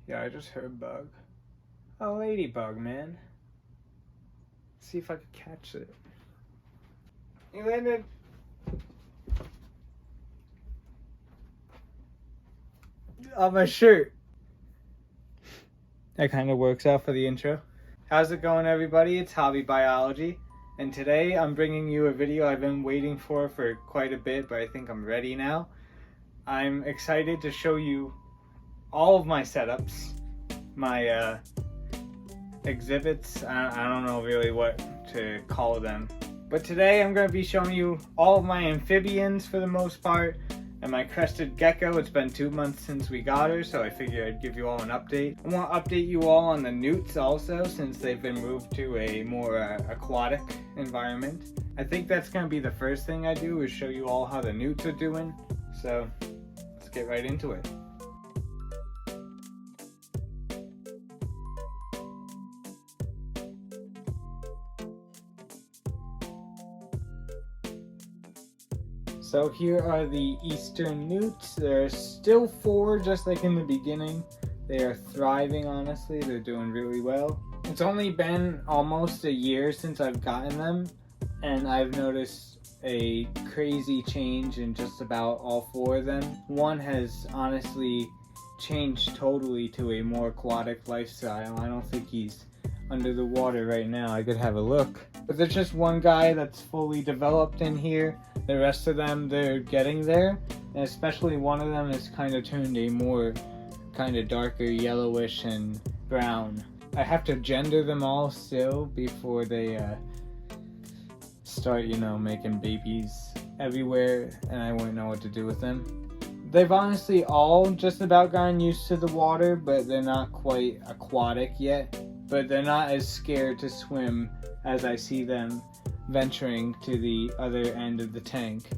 Yeah, I just heard bug. A ladybug, man. Let's see if I can catch it. You landed. On my shirt. That kind of works out for the intro. How's it going, everybody? It's HobbyBiology, and today I'm bringing you a video I've been waiting for quite a bit, but I think I'm ready now. I'm excited to show you all of my setups, my exhibits. I don't know really what to call them, but today I'm going to be showing you all of my amphibians for the most part, and my crested gecko. It's been 2 months since we got her, so I figured I'd give you all an update. I want to update you all on the newts also, since they've been moved to a more aquatic environment. I think that's going to be the first thing I do, is show you all how the newts are doing. So let's get right into it. So here are the eastern newts. There are still 4, just like in the beginning. They are thriving, honestly. They're doing really well. It's only been almost a year since I've gotten them, and I've noticed a crazy change in just about all 4 of them. One has honestly changed totally to a more aquatic lifestyle. I don't think he's under the water right now. I could have a look. But there's just one guy that's fully developed in here. The rest of them, they're getting there, and especially one of them has kind of turned a more kind of darker yellowish and brown. I have to gender them all still before they start, making babies everywhere, and I wouldn't know what to do with them. They've honestly all just about gotten used to the water, but they're not quite aquatic yet. But they're not as scared to swim as I see them venturing to the other end of the tank.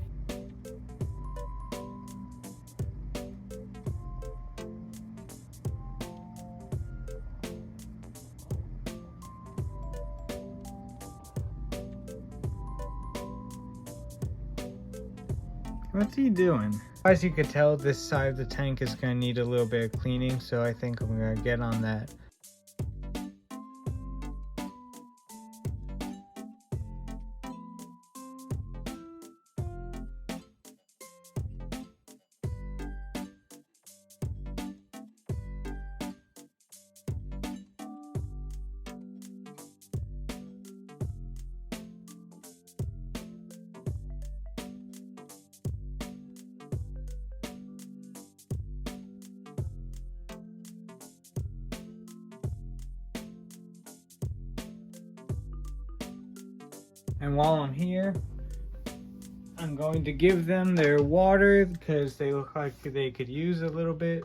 What's he doing? As you could tell, this side of the tank is going to need a little bit of cleaning, so I think I'm going to get on that. And while I'm here, I'm going to give them their water because they look like they could use a little bit.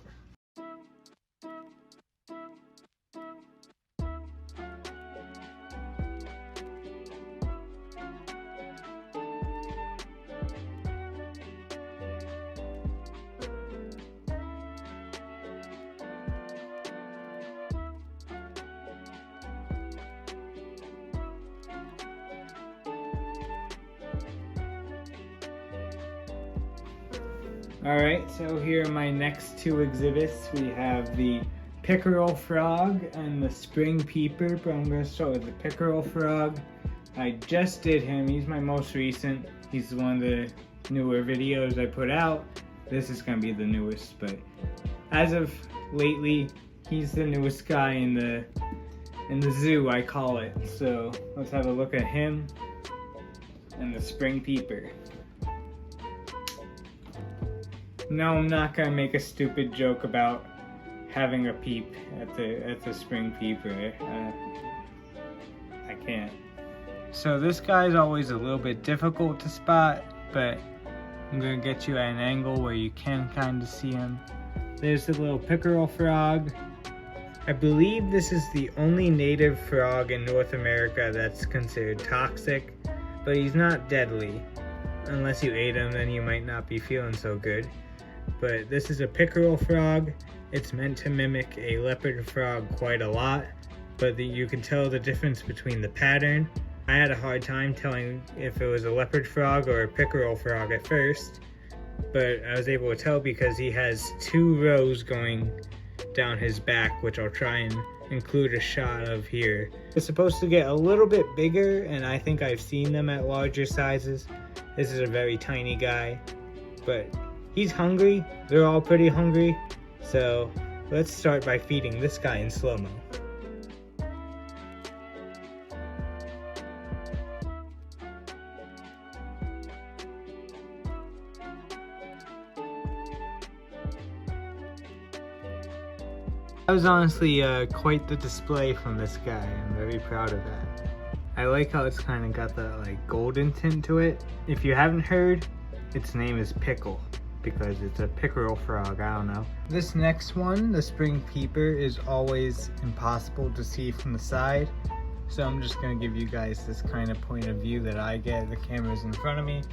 Alright, so here are my next 2 exhibits. We have the pickerel frog and the spring peeper, but I'm going to start with the pickerel frog. I just did him. He's my most recent. He's one of the newer videos I put out. This is going to be the newest, but as of lately, he's the newest guy in the zoo, I call it. So let's have a look at him and the spring peeper. No, I'm not gonna make a stupid joke about having a peep at the spring peeper. I can't. So this guy's always a little bit difficult to spot, but I'm gonna get you at an angle where you can kind of see him. There's the little pickerel frog. I believe this is the only native frog in North America that's considered toxic, but he's not deadly. Unless you ate him, then you might not be feeling so good. But this is a pickerel frog. It's meant to mimic a leopard frog quite a lot, but you can tell the difference between the pattern. I had a hard time telling if it was a leopard frog or a pickerel frog at first, but I was able to tell because he has 2 rows going down his back, which I'll try and include a shot of here. It's supposed to get a little bit bigger, and I think I've seen them at larger sizes. This is a very tiny guy, but he's hungry. They're all pretty hungry. So let's start by feeding this guy in slow-mo. That was honestly quite the display from this guy. I'm very proud of that. I like how it's kind of got that like golden tint to it. If you haven't heard, its name is Pickle because it's a pickerel frog, I don't know. This next one, the spring peeper, is always impossible to see from the side. So I'm just gonna give you guys this kind of point of view that I get. The camera's in front of me,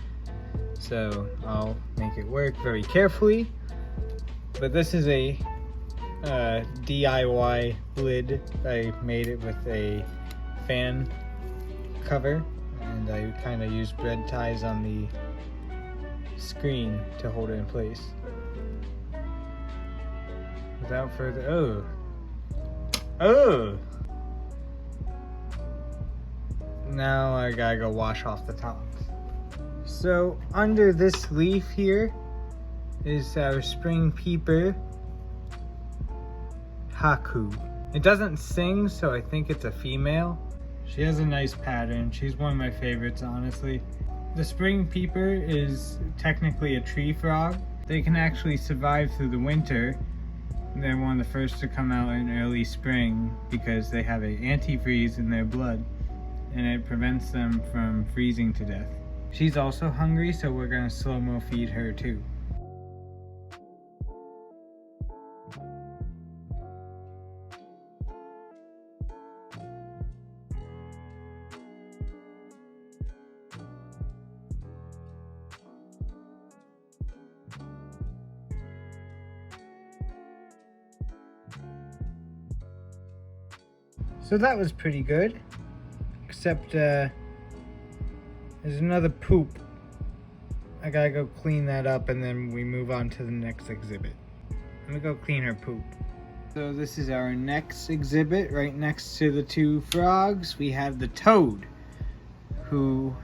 so I'll make it work very carefully. But this is a DIY lid. I made it with a fan cover, and I kind of used bread ties on the screen to hold it in place. Without further now I gotta go wash off the tops. So under this leaf here is our spring peeper, Haku. It doesn't sing, so I think it's a female. She has a nice pattern. She's one of my favorites, honestly. The spring peeper is technically a tree frog. They can actually survive through the winter. They're one of the first to come out in early spring because they have an antifreeze in their blood, and it prevents them from freezing to death. She's also hungry, so we're gonna slow-mo feed her too. So that was pretty good, except there's another poop. I gotta go clean that up and then we move on to the next exhibit. Let me go clean her poop. So this is our next exhibit. Right next to the two frogs, we have the toad, who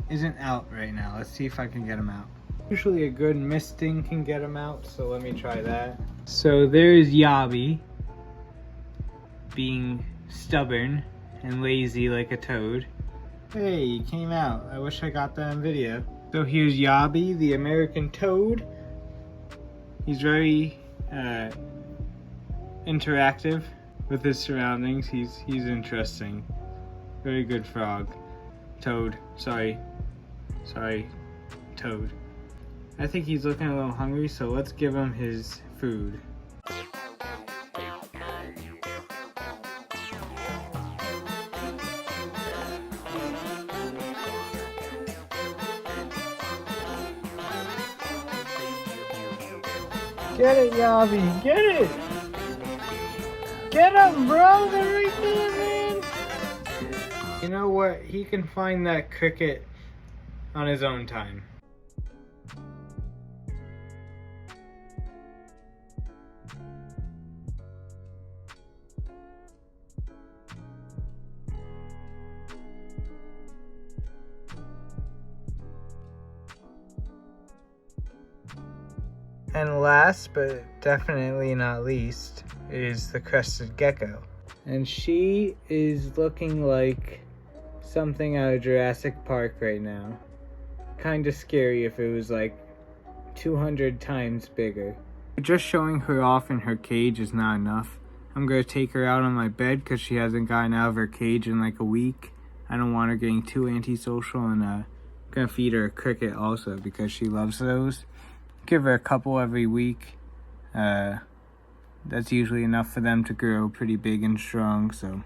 isn't out right now. Let's see if I can get him out. Usually a good misting can get him out, so let me try that. So there's Yabi, being stubborn and lazy like a toad. Hey, he came out. I wish I got that on video. So here's Yabi, the American toad. He's very interactive with his surroundings. He's interesting. Very good frog. Toad. Sorry, toad. I think he's looking a little hungry, so let's give him his food. Get it, Yabi, get it! Get him, bro! They're right there, man! You know what? He can find that cricket on his own time. And last, but definitely not least, is the crested gecko. And she is looking like something out of Jurassic Park right now. Kinda scary if it was like 200 times bigger. Just showing her off in her cage is not enough. I'm gonna take her out on my bed because she hasn't gotten out of her cage in like a week. I don't want her getting too antisocial, and I'm gonna feed her a cricket also because she loves those. Give her a couple every week. That's usually enough for them to grow pretty big and strong, so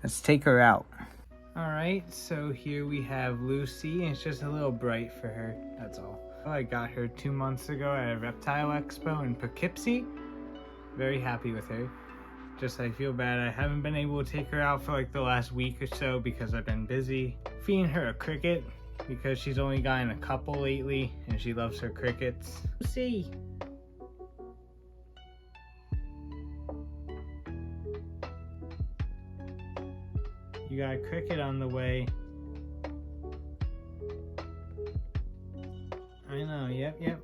let's take her out. Alright, so here we have Lucy, and it's just a little bright for her, that's all. I got her 2 months ago at a reptile expo in Poughkeepsie. Very happy with her. Just I feel bad I haven't been able to take her out for like the last week or so because I've been busy. Feeding her a cricket, because she's only gotten a couple lately and she loves her crickets. See. You got a cricket on the way. I know, yep. You're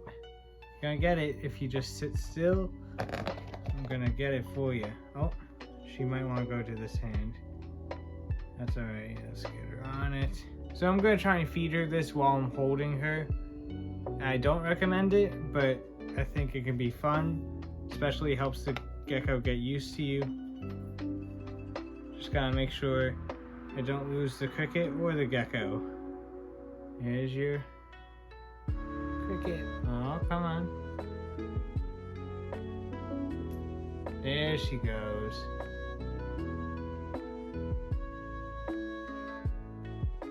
gonna get it if you just sit still. I'm gonna get it for you. Oh, she might want to go to this hand. That's alright, let's get her on it. So I'm gonna try and feed her this while I'm holding her. I don't recommend it, but I think it can be fun. Especially helps the gecko get used to you. Just gotta make sure I don't lose the cricket or the gecko. Here's your cricket. Oh, come on. There she goes.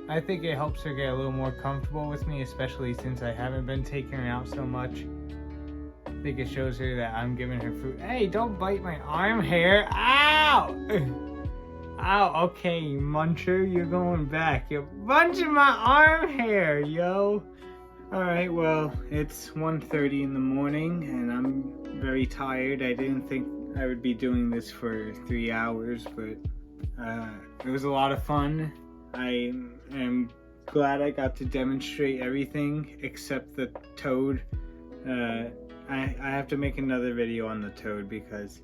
I think it helps her get a little more comfortable with me, especially since I haven't been taking her out so much. I think it shows her that I'm giving her food. Hey, don't bite my arm hair. Ow! Ow, okay, muncher, you're going back. You're bunching my arm hair, yo. Alright, well, it's 1:30 in the morning and I'm very tired. I didn't think I would be doing this for 3 hours, but it was a lot of fun. I am glad I got to demonstrate everything except the toad. I have to make another video on the toad because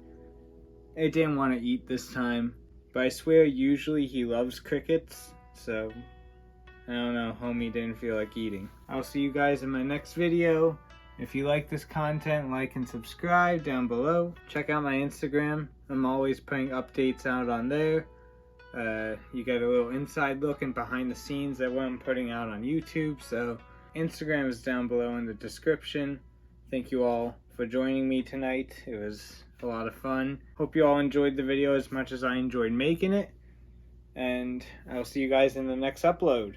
it didn't want to eat this time. But I swear usually he loves crickets, so I don't know, homie didn't feel like eating. I'll see you guys in my next video. If you like this content, like and subscribe down below. Check out my Instagram. I'm always putting updates out on there. You get a little inside look and behind the scenes at what I'm putting out on YouTube. So Instagram is down below in the description. Thank you all for joining me tonight. It was a lot of fun. Hope you all enjoyed the video as much as I enjoyed making it. And I'll see you guys in the next upload.